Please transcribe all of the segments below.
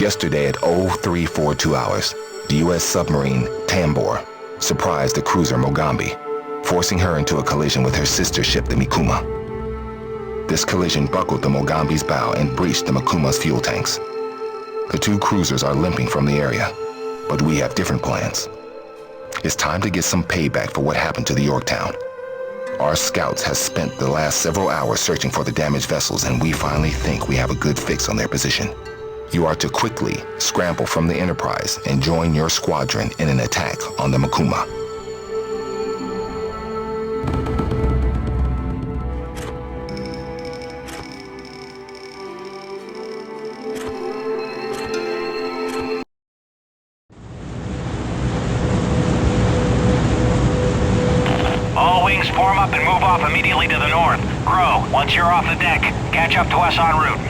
Yesterday at 0342 hours, the U.S. submarine Tambor surprised the cruiser Mogambi, forcing her into a collision with her sister ship, the Mikuma. This collision buckled the Mogambi's bow and breached the Mikuma's fuel tanks. The two cruisers are limping from the area, but we have different plans. It's time to get some payback for what happened to the Yorktown. Our scouts have spent the last several hours searching for the damaged vessels, and we finally think we have a good fix on their position. You are to quickly scramble from the Enterprise and join your squadron in an attack on the Mikuma. All wings form up and move off immediately to the north. Crow, once you're off the deck, catch up to us en route.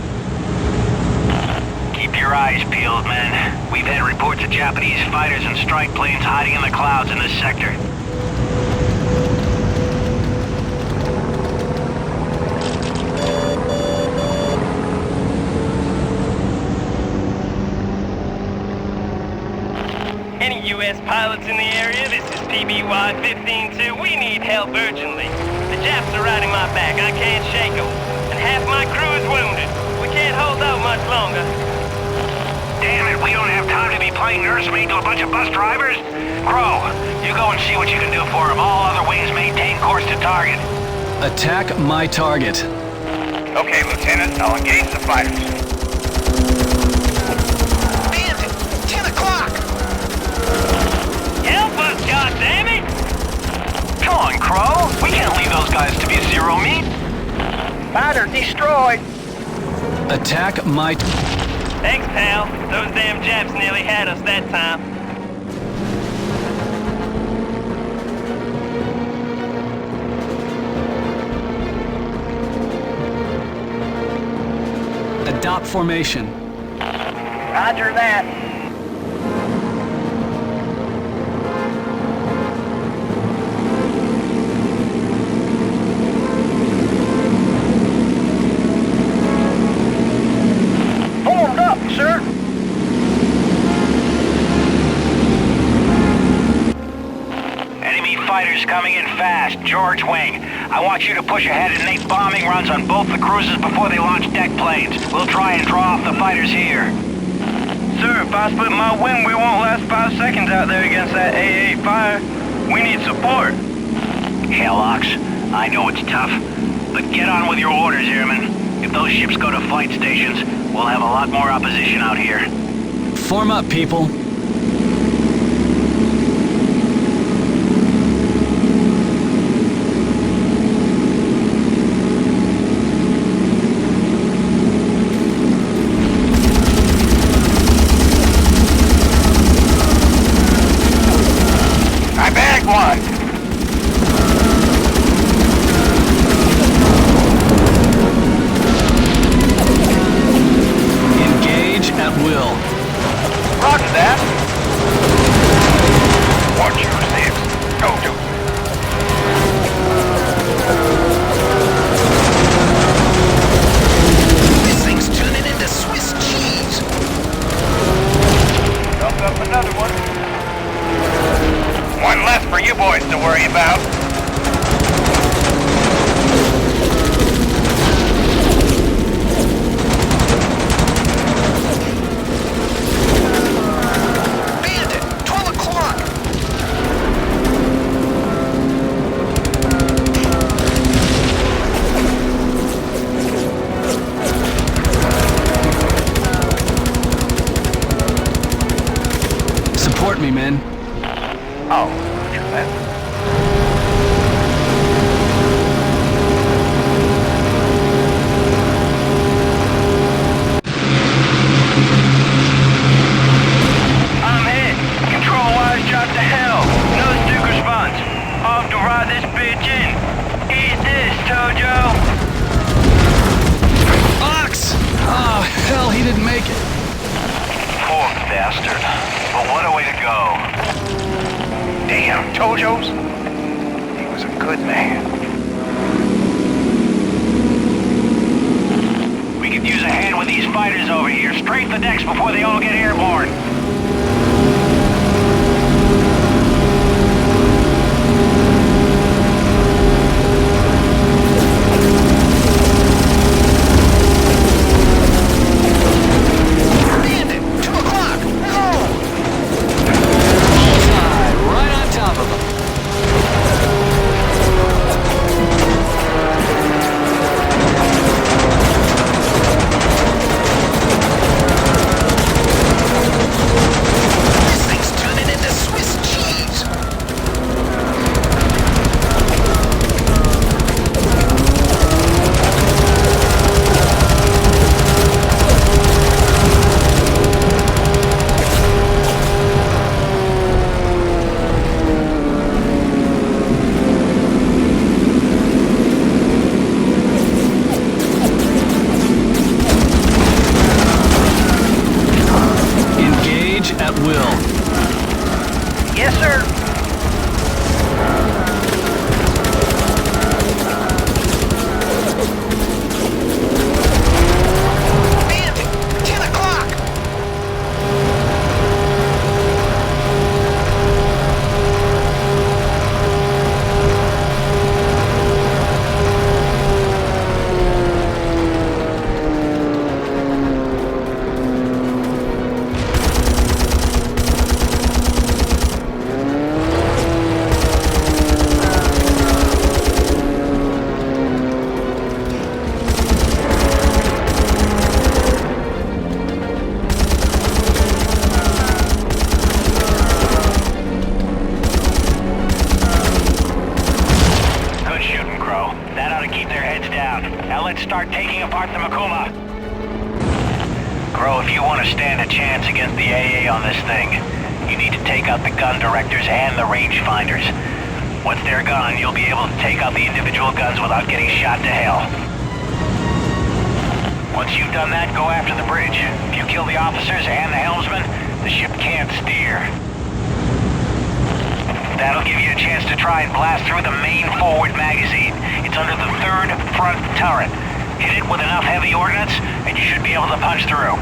Keep your eyes peeled, men. We've had reports of Japanese fighters and strike planes hiding in the clouds in this sector. Any U.S. pilots in the area? This is PBY 15-2. We need help urgently. The Japs are riding my back. I can't shake them. And half my crew is wounded. We can't hold out much longer. Damn it, we don't have time to be playing nursemaid to a bunch of bus drivers. Crow, you go and see what you can do for them. All other wings maintain course to target. Attack my target. Okay, Lieutenant, I'll engage the fighters. Bandit! 10 o'clock! Help us, goddammit! Come on, Crow. We can't leave those guys to be zero meat. Fighter destroyed! Attack my... Thanks, pal. Those damn Japs nearly had us that time. Adopt formation. Roger that. Formed up, sir. Enemy fighters coming in fast. George Wing, I want you to push ahead and make bombing runs on both the cruisers before they launch deck planes. We'll try and draw off the fighters here. Sir, if I split my wing, we won't last 5 seconds out there against that AA fire. We need support. Hellocks, I know it's tough, but get on with your orders, airmen. If those ships go to flight stations, we'll have a lot more opposition out here. Form up, people. I bagged one! At will. Roger that. 126. Go to. This thing's turning into Swiss cheese. Dump up another one. One less for you boys to worry about. Bandit! 12 o'clock! Support me, men. Oh, roger that. I'm hit. Control wires shot to hell. No Duke response. Off to ride this bitch in. Eat this, Tojo. Ox! Oh, hell, he didn't make it. Poor bastard. But what a way to go. fighters over here. Strafe the decks before they all get airborne. Bandit! 2 o'clock! No! Bullseye, right on top of them. This thing's turning into Swiss cheese! Engage at will. Yes, sir! Bandit! 10 o'clock! Good shooting, Crow. That ought to keep their heads down. Now let's start taking apart the Mikuma. Crow, if you want to stand a chance against the AA on this thing, you need to take out the gun directors and the rangefinders. Once they're gone, you'll be able to take out the individual guns without getting shot to hell. Once you've done that, go after the bridge. If you kill the officers and the helmsman, the ship can't steer. That'll give you a chance to try and blast through the main forward magazine. It's under the third front turret. Hit it with enough heavy ordnance, and you should be able to punch through.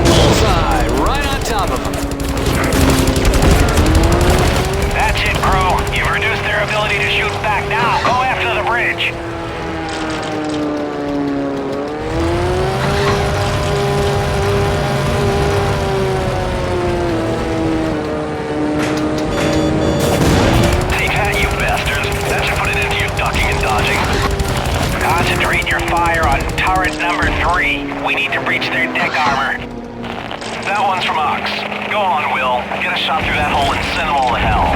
Bullseye, right on top of them. That's it, Crow. You've reduced their ability to shoot back. Now, go after the bridge. Take that, you bastards. That should put an end to your ducking and dodging. Concentrate your fire on turret number 3. We need to breach their deck armor. That one's from Ox. Go on, Will. Get a shot through that hole and send them all to hell.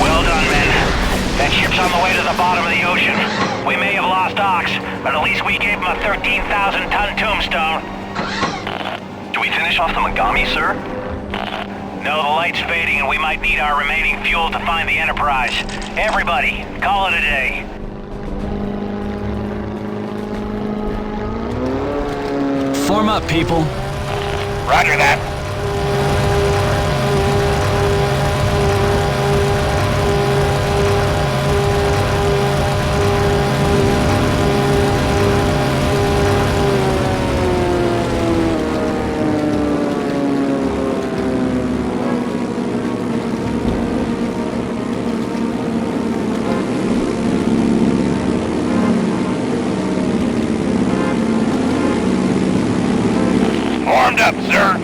Well done, men. That ship's on the way to the bottom of the ocean. We may have lost Ox, but at least we gave him a 13,000-ton tombstone. Do we finish off the Mogami, sir? No, the light's fading and we might need our remaining fuel to find the Enterprise. Everybody, call it a day. Form up, people. Roger that. Warmed up, sir.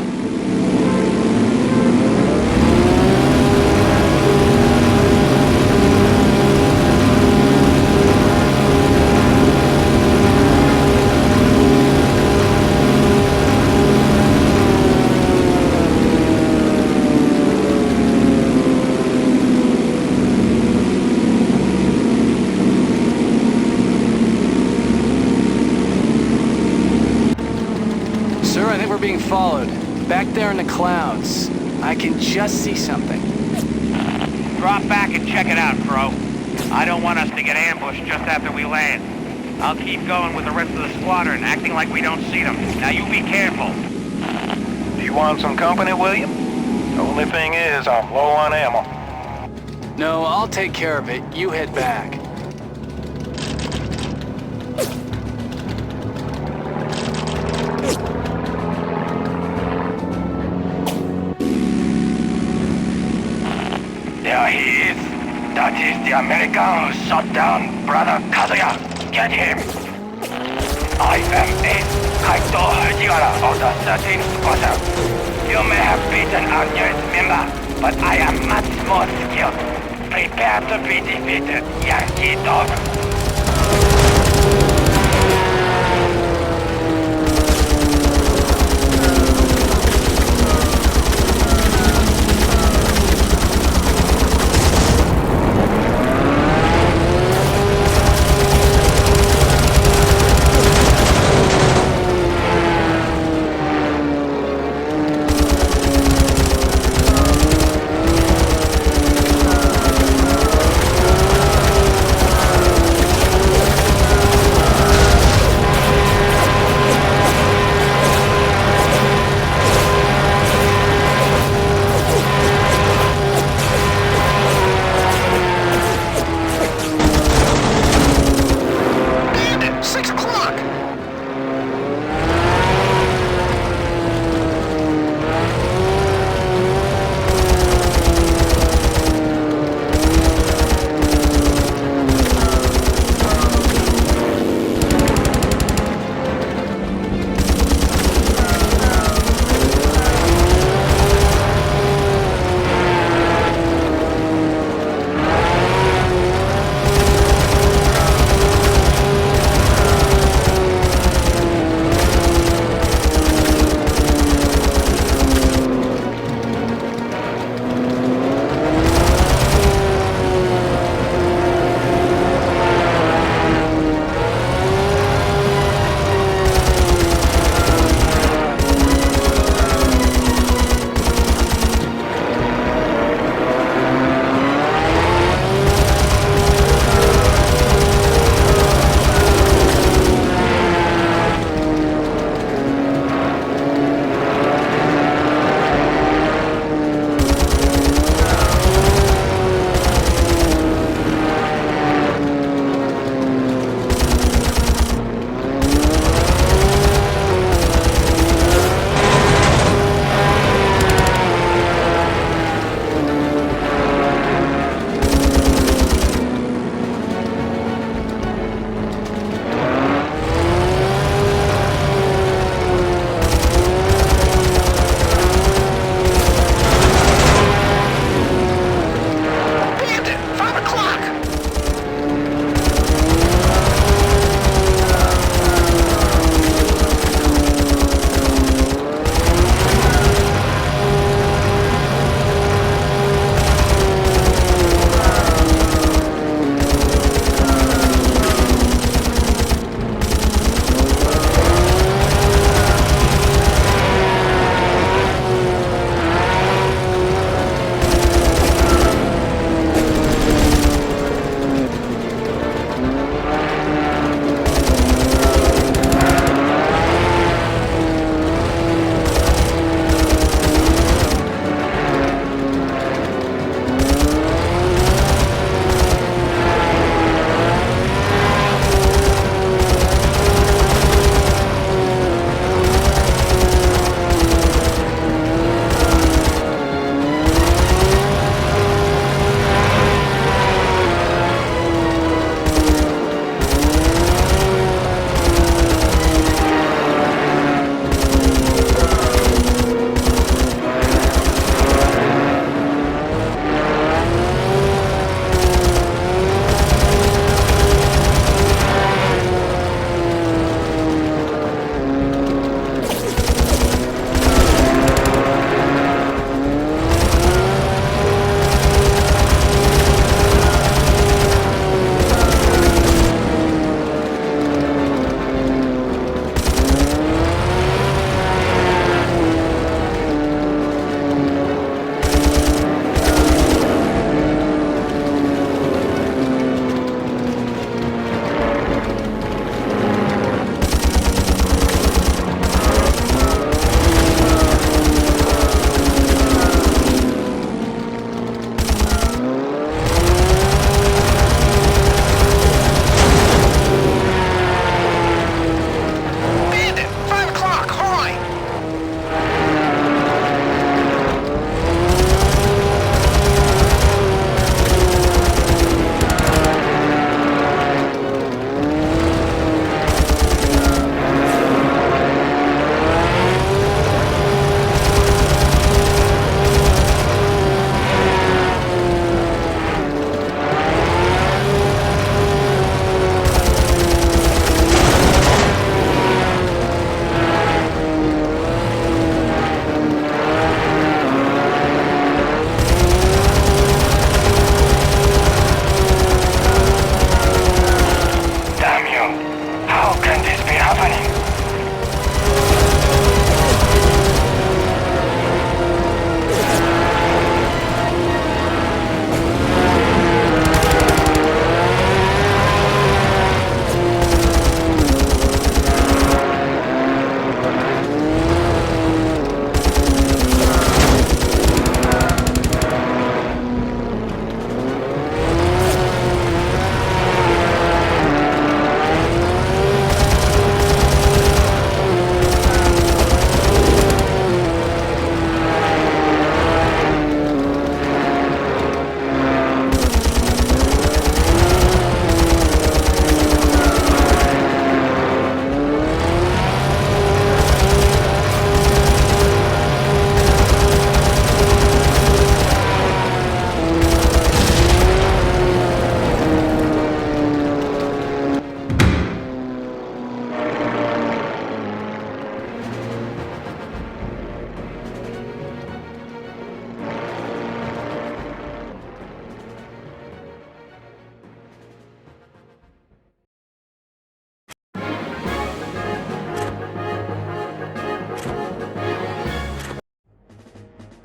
followed. Back there in the clouds. I can just see something. Drop back and check it out, bro. I don't want us to get ambushed just after we land. I'll keep going with the rest of the squadron, acting like we don't see them. Now you be careful. Do you want some company, William? The only thing is, I'm low on ammo. No, I'll take care of it. You head back. There he is. That is the American who shot down Brother Kazuya. Get him. I am Ace Kaito Hajihara of the 13th Squadron. You may have beaten our newest member, but I am much more skilled. Prepare to be defeated, Yankee dog.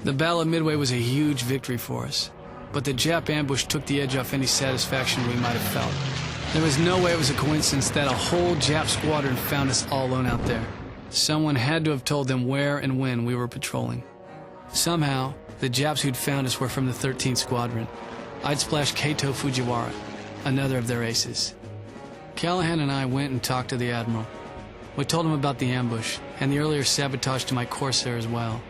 The Battle of Midway was a huge victory for us, but the Jap ambush took the edge off any satisfaction we might have felt. There was no way it was a coincidence that a whole Jap squadron found us all alone out there. Someone had to have told them where and when we were patrolling. Somehow, the Japs who'd found us were from the 13th Squadron. I'd splashed Kato Fujiwara, another of their aces. Callahan and I went and talked to the Admiral. We told him about the ambush and the earlier sabotage to my Corsair as well.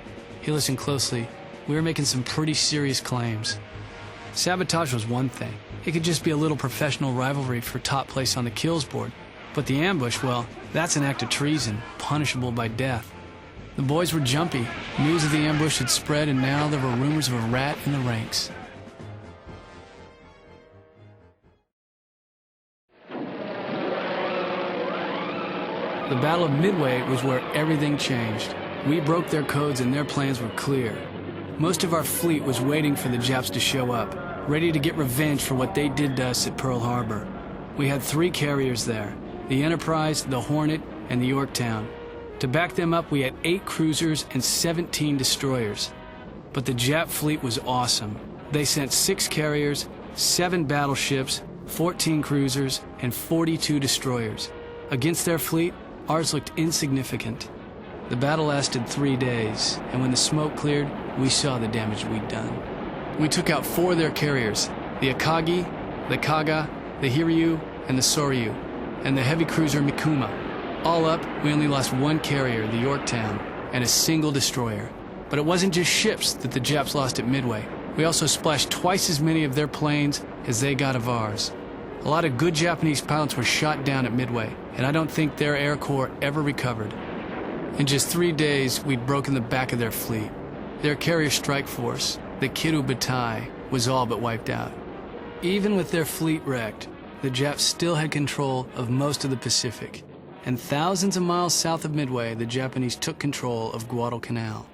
He listened closely. We were making some pretty serious claims. Sabotage was one thing. It could just be a little professional rivalry for top place on the kills board. But the ambush, well, that's an act of treason, punishable by death. The boys were jumpy. News of the ambush had spread, and now there were rumors of a rat in the ranks. The Battle of Midway was where everything changed. We broke their codes and their plans were clear. Most of our fleet was waiting for the Japs to show up, ready to get revenge for what they did to us at Pearl Harbor. We had 3 carriers there, the Enterprise, the Hornet, and the Yorktown. To back them up, we had 8 cruisers and 17 destroyers. But the Jap fleet was awesome. They sent 6 carriers, 7 battleships, 14 cruisers, and 42 destroyers. Against their fleet, ours looked insignificant. The battle lasted 3 days, and when the smoke cleared, we saw the damage we'd done. We took out 4 of their carriers, the Akagi, the Kaga, the Hiryu, and the Soryu, and the heavy cruiser Mikuma. All up, we only lost 1 carrier, the Yorktown, and a single destroyer. But it wasn't just ships that the Japs lost at Midway. We also splashed twice as many of their planes as they got of ours. A lot of good Japanese pilots were shot down at Midway, and I don't think their Air Corps ever recovered. In just 3 days, we'd broken the back of their fleet. Their carrier strike force, the Kiru Batai, was all but wiped out. Even with their fleet wrecked, the Japs still had control of most of the Pacific. And thousands of miles south of Midway, the Japanese took control of Guadalcanal.